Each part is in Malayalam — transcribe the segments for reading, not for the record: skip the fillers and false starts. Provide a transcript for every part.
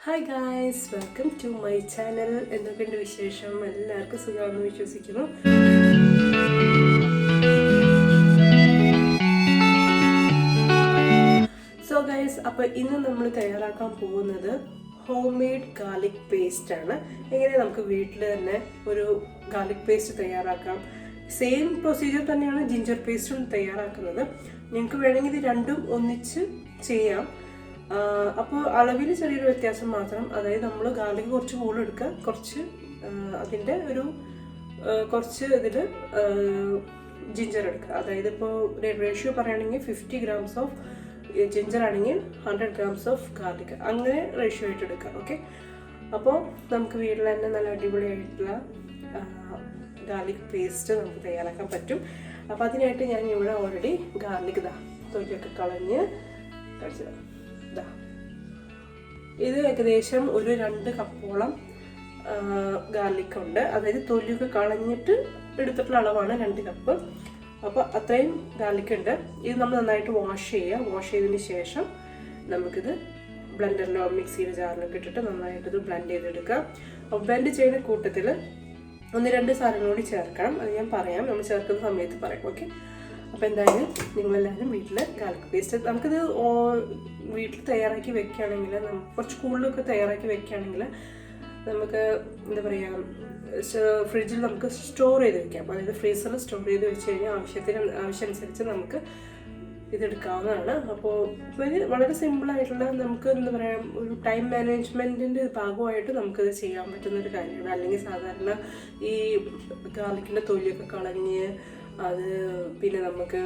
Hi guys, welcome to my channel. എന്തൊക്കെയുണ്ട് വിശേഷം? എല്ലാവർക്കും സുഖമാണെന്ന് വിശ്വസിക്കുന്നു. സോ ഗായ്സ്, അപ്പോൾ ഇന്ന് നമ്മൾ തയ്യാറാക്കാൻ പോകുന്നത് ഹോം മെയ്ഡ് ഗാർലിക് പേസ്റ്റ് ആണ്. എങ്ങനെ നമുക്ക് വീട്ടിൽ തന്നെ ഒരു ഗാർലിക് പേസ്റ്റ് തയ്യാറാക്കാം. സെയിം പ്രൊസീജിയർ തന്നെയാണ് ജിഞ്ചർ പേസ്റ്റും തയ്യാറാക്കുന്നത്. നിങ്ങൾക്ക് വേണമെങ്കിൽ ഇത് രണ്ടും ഒന്നിച്ച് ചെയ്യാം. അപ്പോൾ അളവിൽ ചെറിയൊരു വ്യത്യാസം മാത്രം. അതായത് നമ്മൾ ഗാർലിക് കുറച്ച് കൂടുതൽ എടുക്കുക, കുറച്ച് അതിൻ്റെ ഒരു കുറച്ച് ഇതിൽ ജിഞ്ചർ എടുക്കുക. അതായത് ഇപ്പോൾ റേഷ്യോ പറയുകയാണെങ്കിൽ 50 grams ഓഫ് ജിഞ്ചർ ആണെങ്കിൽ 100 grams ഓഫ് ഗാർലിക്, അങ്ങനെ റേഷ്യോ ആയിട്ട് എടുക്കുക. ഓക്കെ, അപ്പോൾ നമുക്ക് വീട്ടിൽ തന്നെ നല്ല അടിപൊളിയായിട്ടുള്ള ഗാർലിക് പേസ്റ്റ് നമുക്ക് തയ്യാറാക്കാൻ പറ്റും. അപ്പോൾ അതിനായിട്ട് ഞാൻ ഇവിടെ ഓൾറെഡി ഗാർലിക് തൊലിയൊക്കെ കളഞ്ഞ് കഴിച്ചതാണ്. ഇത് ഏകദേശം ഒരു 2 കപ്പോളം ഗാർലിക് ഉണ്ട്. അതായത് തൊലിയൊക്കെ കളഞ്ഞിട്ട് എടുത്തിട്ടുള്ള അളവാണ് 2 കപ്പ്. അപ്പോൾ അത്രയും ഗാർലിക് ഉണ്ട്. ഇത് നമ്മൾ നന്നായിട്ട് വാഷ് ചെയ്യുക. വാഷ് ചെയ്തതിന് ശേഷം നമുക്കിത് ബ്ലെൻഡറിലോ മിക്സിയുടെ ജാറിലൊക്കെ ഇട്ടിട്ട് നന്നായിട്ട് ഇത് ബ്ലെൻഡ് ചെയ്തെടുക്കുക. അപ്പോൾ ബ്ലെൻഡ് ചെയ്യുന്ന കൂട്ടത്തിൽ 1-2 സാധനങ്ങൾ കൂടി ചേർക്കണം. അത് ഞാൻ പറയാം, നമ്മൾ ചേർക്കുന്ന സമയത്ത് പറയാം. ഓക്കെ, അപ്പോൾ എന്തായാലും നിങ്ങളെല്ലാവരും വീട്ടിൽ ഗാർലിക് പേസ്റ്റ് നമുക്കിത് വീട്ടിൽ തയ്യാറാക്കി വെക്കുകയാണെങ്കിൽ, കുറച്ച് കൂടുതലൊക്കെ തയ്യാറാക്കി വെക്കുകയാണെങ്കിൽ നമുക്ക് എന്താ പറയുക, ഫ്രിഡ്ജിൽ നമുക്ക് സ്റ്റോർ ചെയ്ത് വെക്കാം. അതായത് ഫ്രീസറിൽ സ്റ്റോർ ചെയ്ത് വെച്ച് കഴിഞ്ഞാൽ ആവശ്യമനുസരിച്ച് നമുക്ക് ഇതെടുക്കാവുന്നതാണ്. അപ്പോൾ വളരെ സിമ്പിളായിട്ടുള്ള, നമുക്ക് എന്താ പറയുക, ഒരു ടൈം മാനേജ്മെൻറ്റിൻ്റെ ഭാഗമായിട്ട് നമുക്കിത് ചെയ്യാൻ പറ്റുന്നൊരു കാര്യമാണ്. അല്ലെങ്കിൽ സാധാരണ ഈ ഗാർലിക്കിൻ്റെ തൊലിയൊക്കെ കളഞ്ഞ് അത് പിന്നെ നമുക്ക്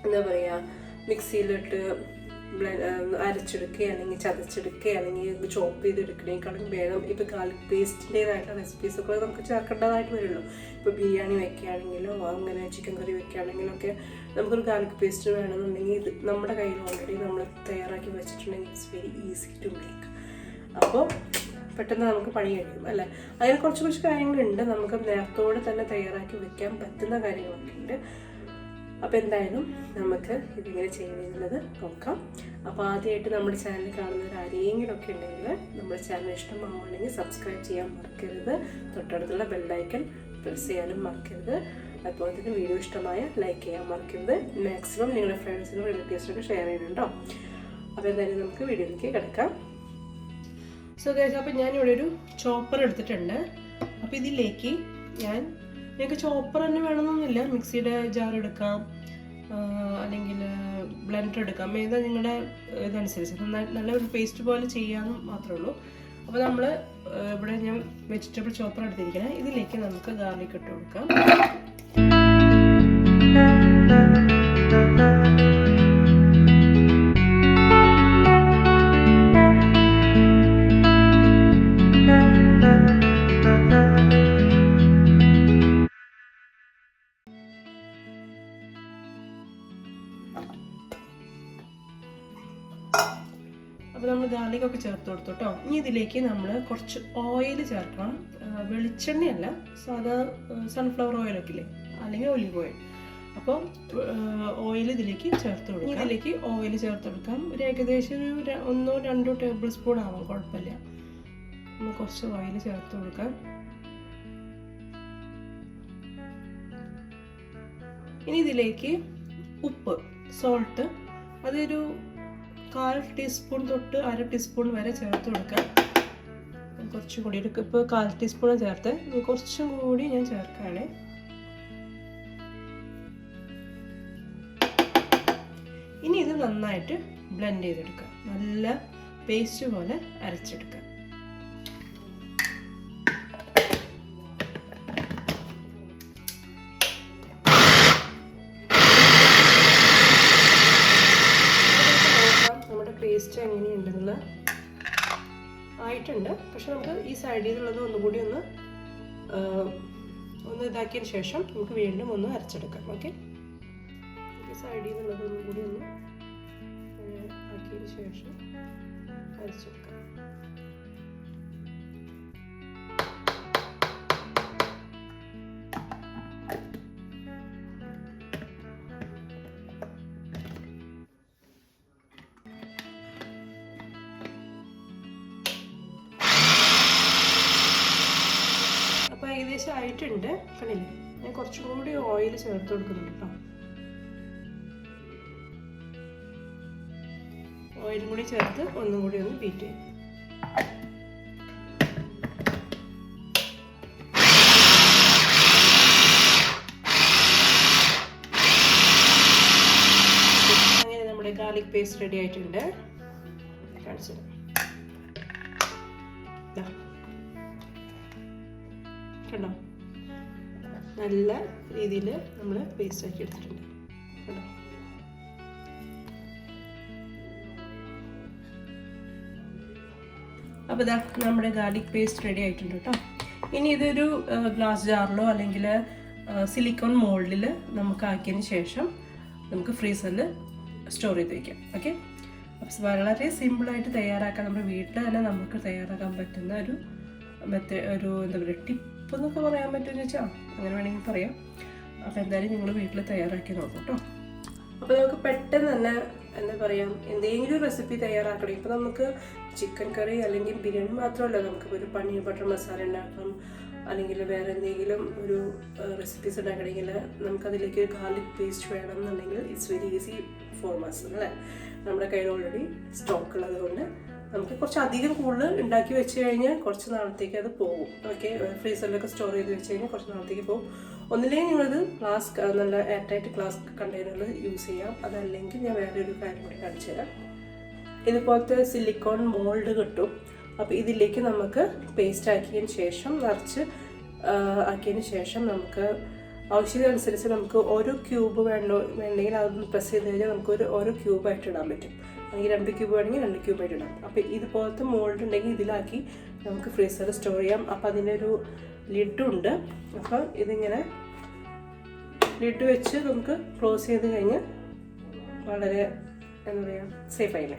എന്താ പറയുക മിക്സിയിലിട്ട് അരച്ചെടുക്കുക, അല്ലെങ്കിൽ ചതച്ചെടുക്കുക, അല്ലെങ്കിൽ ചോപ്പ് ചെയ്തെടുക്കണേക്കാളും വേഗം ഇപ്പോൾ ഗാർലിക് പേസ്റ്റിൻ്റേതായിട്ടുള്ള റെസിപ്പീസൊക്കെ നമുക്ക് ചേർക്കേണ്ടതായിട്ട് വരുള്ളൂ. ഇപ്പോൾ ബിരിയാണി വെക്കുകയാണെങ്കിലോ അങ്ങനെ ചിക്കൻ കറി വെക്കുകയാണെങ്കിലോ ഒക്കെ നമുക്കൊരു ഗാർലിക് പേസ്റ്റ് വേണമെന്നുണ്ടെങ്കിൽ ഇത് നമ്മുടെ കയ്യിൽ ഓൾറെഡി നമ്മൾ തയ്യാറാക്കി വെച്ചിട്ടുണ്ടെങ്കിൽ it's very easy to make. അപ്പോൾ പെട്ടെന്ന് നമുക്ക് പണി കഴിയും അല്ലേ. അങ്ങനെ കുറച്ച് കാര്യങ്ങളുണ്ട്, നമുക്ക് നേരത്തോടെ തന്നെ തയ്യാറാക്കി വെക്കാൻ പറ്റുന്ന കാര്യങ്ങളൊക്കെ ഉണ്ട്. അപ്പോൾ എന്തായാലും നമുക്ക് ഇതിങ്ങനെ ചെയ്യുന്നത് നോക്കാം. അപ്പോൾ ആദ്യമായിട്ട് നമ്മുടെ ചാനൽ കാണുന്നവർ ആരെങ്കിലും ഒക്കെ ഉണ്ടെങ്കിൽ നമ്മുടെ ചാനൽ ഇഷ്ടമാവുകയാണെങ്കിൽ സബ്സ്ക്രൈബ് ചെയ്യാൻ മറക്കരുത്. തൊട്ടടുത്തുള്ള ബെല്ലൈക്കൺ പ്രസ് ചെയ്യാനും മറക്കരുത്. അതുപോലെ തന്നെ വീഡിയോ ഇഷ്ടമായ ലൈക്ക് ചെയ്യാൻ മറക്കരുത്. മാക്സിമം നിങ്ങളുടെ ഫ്രണ്ട്സിനും റിലേറ്റീവ്സിനൊക്കെ ഷെയർ ചെയ്യണുണ്ടോ. അപ്പോൾ എന്തായാലും നമുക്ക് വീഡിയോയിലേക്ക് കിടക്കാം. സോ ഗൈസ്, അപ്പോൾ ഞാനിവിടെ ഒരു ചോപ്പർ എടുത്തിട്ടുണ്ട്. അപ്പോൾ ഇതിലേക്ക് നിങ്ങൾക്ക് ചോപ്പർ തന്നെ വേണമെന്നൊന്നുമില്ല, മിക്സിയുടെ ജാർ എടുക്കാം, അല്ലെങ്കിൽ ബ്ലെൻഡർ എടുക്കാം, ഏതാ നിങ്ങളുടെ ഇതനുസരിച്ച് നല്ലൊരു പേസ്റ്റ് പോലെ ചെയ്യാമെന്ന് മാത്രമേ ഉള്ളൂ. അപ്പോൾ നമ്മൾ ഇവിടെ ഞാൻ വെജിറ്റബിൾ ചോപ്പർ എടുത്തിരിക്കുന്നത്, ഇതിലേക്ക് നമുക്ക് ഗാർലിക് ഇട്ട് കൊടുക്കാം. അപ്പോൾ നമ്മൾ ഗാർലിക്കൊക്കെ ചേർത്ത് കൊടുത്തു കേട്ടോ. ഇനി ഇതിലേക്ക് നമ്മൾ കുറച്ച് ഓയിൽ ചേർക്കണം. വെളിച്ചെണ്ണയല്ല, സാധാ സൺഫ്ലവർ ഓയിലൊക്കെ ഇല്ലേ, അല്ലെങ്കിൽ ഒലിവ് ഓയിൽ. അപ്പോൾ ഓയിൽ ഇതിലേക്ക് ചേർത്ത് കൊടുക്കാം. ഇതിലേക്ക് ഓയിൽ ചേർത്ത് കൊടുക്കാം. ഒരു ഏകദേശം ഒരു 1-2 ടേബിൾ സ്പൂൺ ആവാം, കുഴപ്പമില്ല. നമ്മൾ കുറച്ച് ഓയിൽ ചേർത്ത് കൊടുക്കാം. ഇനി ഇതിലേക്ക് ഉപ്പ്, സോൾട്ട്, അതൊരു 1/4 ടീസ്പൂൺ തൊട്ട് 1/2 ടീസ്പൂൺ വരെ ചേർത്ത് കൊടുക്കാം. കുറച്ചും കൂടി എടുക്കും. ഇപ്പോൾ 1/4 ടീസ്പൂൺ ചേർത്ത് കുറച്ചും കൂടി ഞാൻ ചേർക്കുകയാണ്. ഇനി ഇത് നന്നായിട്ട് ബ്ലെൻഡ് ചെയ്തെടുക്കാം, നല്ല പേസ്റ്റ് പോലെ അരച്ചെടുക്കാം. പേസ്റ്റ് എങ്ങനെയുണ്ടെന്ന് ആയിട്ടുണ്ട്. പക്ഷെ നമുക്ക് ഈ സൈഡിൽ നിന്നുള്ളത് ഒന്നുകൂടി ഒന്ന് ഇതാക്കിയതിന് ശേഷം നമുക്ക് വീണ്ടും ഒന്ന് അരച്ചെടുക്കാം. ഓക്കെ, ഈ സൈഡിൽ നിന്നുള്ളത് ഒന്നുകൂടി ഒന്ന് ആക്കിയതിന് ശേഷം അരച്ചെടുക്കാം. ആയിട്ടുണ്ട്, കണ്ടില്ലേ? ഞാൻ കുറച്ചും കൂടി ഓയിൽ ചേർത്ത് കൊടുക്കുന്നുണ്ട് കേട്ടോ. ഓയിലും കൂടി ചേർത്ത് ഒന്നും കൂടി ഒന്ന് ബീറ്റ് ചെയ്യും. അങ്ങനെ നമ്മുടെ ഗാർലിക് പേസ്റ്റ് റെഡി ആയിട്ടുണ്ട്. കാണിച്ചത് കണ്ടോ, നല്ല രീതിയിൽ നമ്മൾ പേസ്റ്റ് ആക്കി എടുത്തിട്ടുണ്ട് കണ്ടോ. അപ്പോൾ ഇതാ നമ്മുടെ ഗാർലിക് പേസ്റ്റ് റെഡി ആയിട്ടുണ്ട് കേട്ടോ. ഇനി ഇതൊരു ഗ്ലാസ് ജാറിലോ അല്ലെങ്കിൽ സിലിക്കോൺ മോൾഡിൽ നമുക്ക് ആക്കിയതിന് ശേഷം നമുക്ക് ഫ്രീസറിൽ സ്റ്റോർ ചെയ്ത് വയ്ക്കാം. ഓക്കെ, അപ്പോൾ വളരെ സിമ്പിളായിട്ട് തയ്യാറാക്കാൻ, നമ്മുടെ വീട്ടിൽ തന്നെ നമുക്ക് തയ്യാറാക്കാൻ പറ്റുന്ന ഒരു എന്താ പറയുക, ടിപ്പ് എന്നൊക്കെ പറയാൻ പറ്റുമെന്ന് വെച്ചാൽ അങ്ങനെ വേണമെങ്കിൽ പറയാം. അപ്പോൾ എന്തായാലും നിങ്ങൾ വീട്ടിൽ തയ്യാറാക്കി നോക്കും കേട്ടോ. അപ്പോൾ നമുക്ക് പെട്ടെന്ന് തന്നെ എന്താ പറയുക, എന്തെങ്കിലും റെസിപ്പി തയ്യാറാക്കണം. ഇപ്പോൾ നമുക്ക് ചിക്കൻ കറി അല്ലെങ്കിൽ ബിരിയാണി മാത്രമല്ല, നമുക്ക് ഒരു പനീർ ബട്ടർ മസാല ഉണ്ടാക്കണം, അല്ലെങ്കിൽ വേറെ എന്തെങ്കിലും ഒരു റെസിപ്പീസ് ഉണ്ടാക്കണമെങ്കിൽ നമുക്കതിലേക്ക് ഗാർലിക് പേസ്റ്റ് വേണം എന്നുണ്ടെങ്കിൽ ഇറ്റ്സ് വെരി ഈസി ഫോർ മസ് അല്ലേ. നമ്മുടെ കയ്യിൽ ഓൾറെഡി സ്റ്റോക്ക് ഉള്ളത് കൊണ്ട് നമുക്ക് കുറച്ച് അധികം കൂടുതൽ ഉണ്ടാക്കി വെച്ച് കഴിഞ്ഞാൽ കുറച്ച് നാളത്തേക്ക് അത് പോകും. ഓക്കെ, ഫ്രീസറിലൊക്കെ സ്റ്റോർ ചെയ്ത് വെച്ച് കഴിഞ്ഞാൽ കുറച്ച് നാളത്തേക്ക് പോകും. ഒന്നില്ലെങ്കിൽ നിങ്ങളത് ഗ്ലാസ് നല്ല എയർ ടൈറ്റ് ഗ്ലാസ് കണ്ടെയ്നറിൽ യൂസ് ചെയ്യാം. അതല്ലെങ്കിൽ ഞാൻ വേറെ ഒരു കാര്യം കൂടി കാണിച്ചു തരാം. ഇതുപോലത്തെ സിലിക്കോൺ മോൾഡ് കിട്ടും. അപ്പോൾ ഇതിലേക്ക് നമുക്ക് പേസ്റ്റ് ആക്കിയതിന് ശേഷം നിറച്ച് ആക്കിയതിന് ശേഷം നമുക്ക് ആവശ്യത്തിനനുസരിച്ച് നമുക്ക് ഓരോ ക്യൂബ് വേണ്ടെങ്കിൽ അതൊന്ന് പ്രസ് ചെയ്ത് കഴിഞ്ഞാൽ നമുക്ക് ഓരോ ക്യൂബായിട്ട് ഇടാൻ പറ്റും. അല്ലെങ്കിൽ 2 ക്യൂബ് വേണമെങ്കിൽ 2 ക്യൂബായിട്ട് ഇടാം. അപ്പോൾ ഇതുപോലത്തെ മോൾഡ് ഉണ്ടെങ്കിൽ ഇതിലാക്കി നമുക്ക് ഫ്രീസറിൽ സ്റ്റോർ ചെയ്യാം. അപ്പോൾ അതിനൊരു ലിഡുണ്ട്. അപ്പോൾ ഇതിങ്ങനെ ലിഡ് വെച്ച് നമുക്ക് ക്ലോസ് ചെയ്ത് കഴിഞ്ഞാൽ വളരെ എന്താ പറയുക, സേഫ് ആയില്ലേ.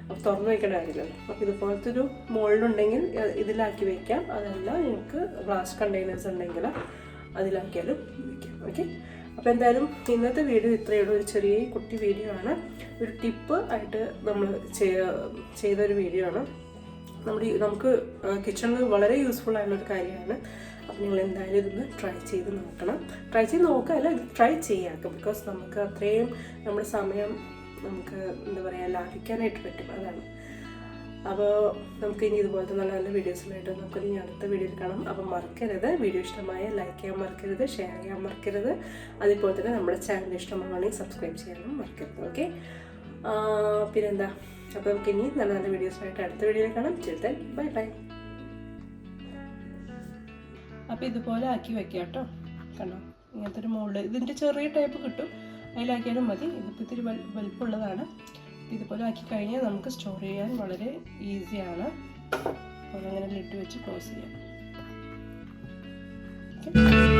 അപ്പോൾ തുറന്ന് വയ്ക്കേണ്ട കാര്യമില്ലല്ലോ. അപ്പോൾ ഇതുപോലത്തെ ഒരു മോൾഡ് ഉണ്ടെങ്കിൽ ഇതിലാക്കി വയ്ക്കാം. അതല്ല നിങ്ങൾക്ക് ഗ്ലാസ് കണ്ടെയ്നേഴ്സ് ഉണ്ടെങ്കിൽ അതിലാക്കിയാലും വയ്ക്കാം. ഓക്കെ, അപ്പോൾ എന്തായാലും ഇന്നത്തെ വീഡിയോ ഇത്രയേ ഉള്ളൂ. ഒരു ചെറിയ കുട്ടി വീഡിയോ ആണ്, ഒരു ടിപ്പ് ആയിട്ട് നമ്മൾ ചെയ്തൊരു വീഡിയോ ആണ്. നമുക്ക് കിച്ചണിൽ വളരെ യൂസ്ഫുൾ ആയിട്ടുള്ളൊരു കാര്യമാണ്. അപ്പോൾ നിങ്ങൾ എന്തായാലും ഇതൊന്ന് ട്രൈ ചെയ്ത് നോക്കണം. ട്രൈ ചെയ്ത് നോക്കുകയല്ല, ഇത് ട്രൈ ചെയ്യാക്കാം. ബിക്കോസ് നമുക്ക് അത്രയും നമ്മുടെ സമയം നമുക്ക് എന്താ പറയുക ലാഭിക്കാനായിട്ട് പറ്റും. അതാണ്. അപ്പോൾ നമുക്ക് ഇനി ഇതുപോലത്തെ നല്ല നല്ല വീഡിയോസിലായിട്ട് നമുക്ക് ഇനി അടുത്ത വീഡിയോയിൽ കാണാം. അപ്പോൾ മറക്കരുത്, വീഡിയോ ഇഷ്ടമായ ലൈക്ക് ചെയ്യാൻ മറക്കരുത്, ഷെയർ ചെയ്യാൻ മറക്കരുത്. അതുപോലെ തന്നെ നമ്മുടെ ചാനൽ ഇഷ്ടമാണെങ്കിൽ സബ്സ്ക്രൈബ് ചെയ്യാനും മറക്കരുത്. ഓക്കെ, പിന്നെന്താ, അപ്പോൾ നമുക്ക് ഇനി നല്ല നല്ല വീഡിയോസായിട്ട് അടുത്ത വീഡിയോയിൽ കാണാം. Children, bye bye. അപ്പോൾ ഇതുപോലെ ആക്കി വെക്കാം കേട്ടോ. കണ്ടോ, ഇങ്ങനത്തെ ഒരു മോൾഡ് ഇതിൻ്റെ ചെറിയ ടൈപ്പ് കിട്ടും, അതിലാക്കിയാലും മതി. ഇതിപ്പോൾ ഇത്തിരി വലുപ്പമുള്ളതാണ്. ഇതുപോലെ ആക്കി കഴിഞ്ഞാൽ നമുക്ക് സ്റ്റോർ ചെയ്യാൻ വളരെ ഈസിയാണ്. അപ്പോൾ അങ്ങനെ ലിഡ് വെച്ച് ക്ലോസ് ചെയ്യാം. ഓക്കെ.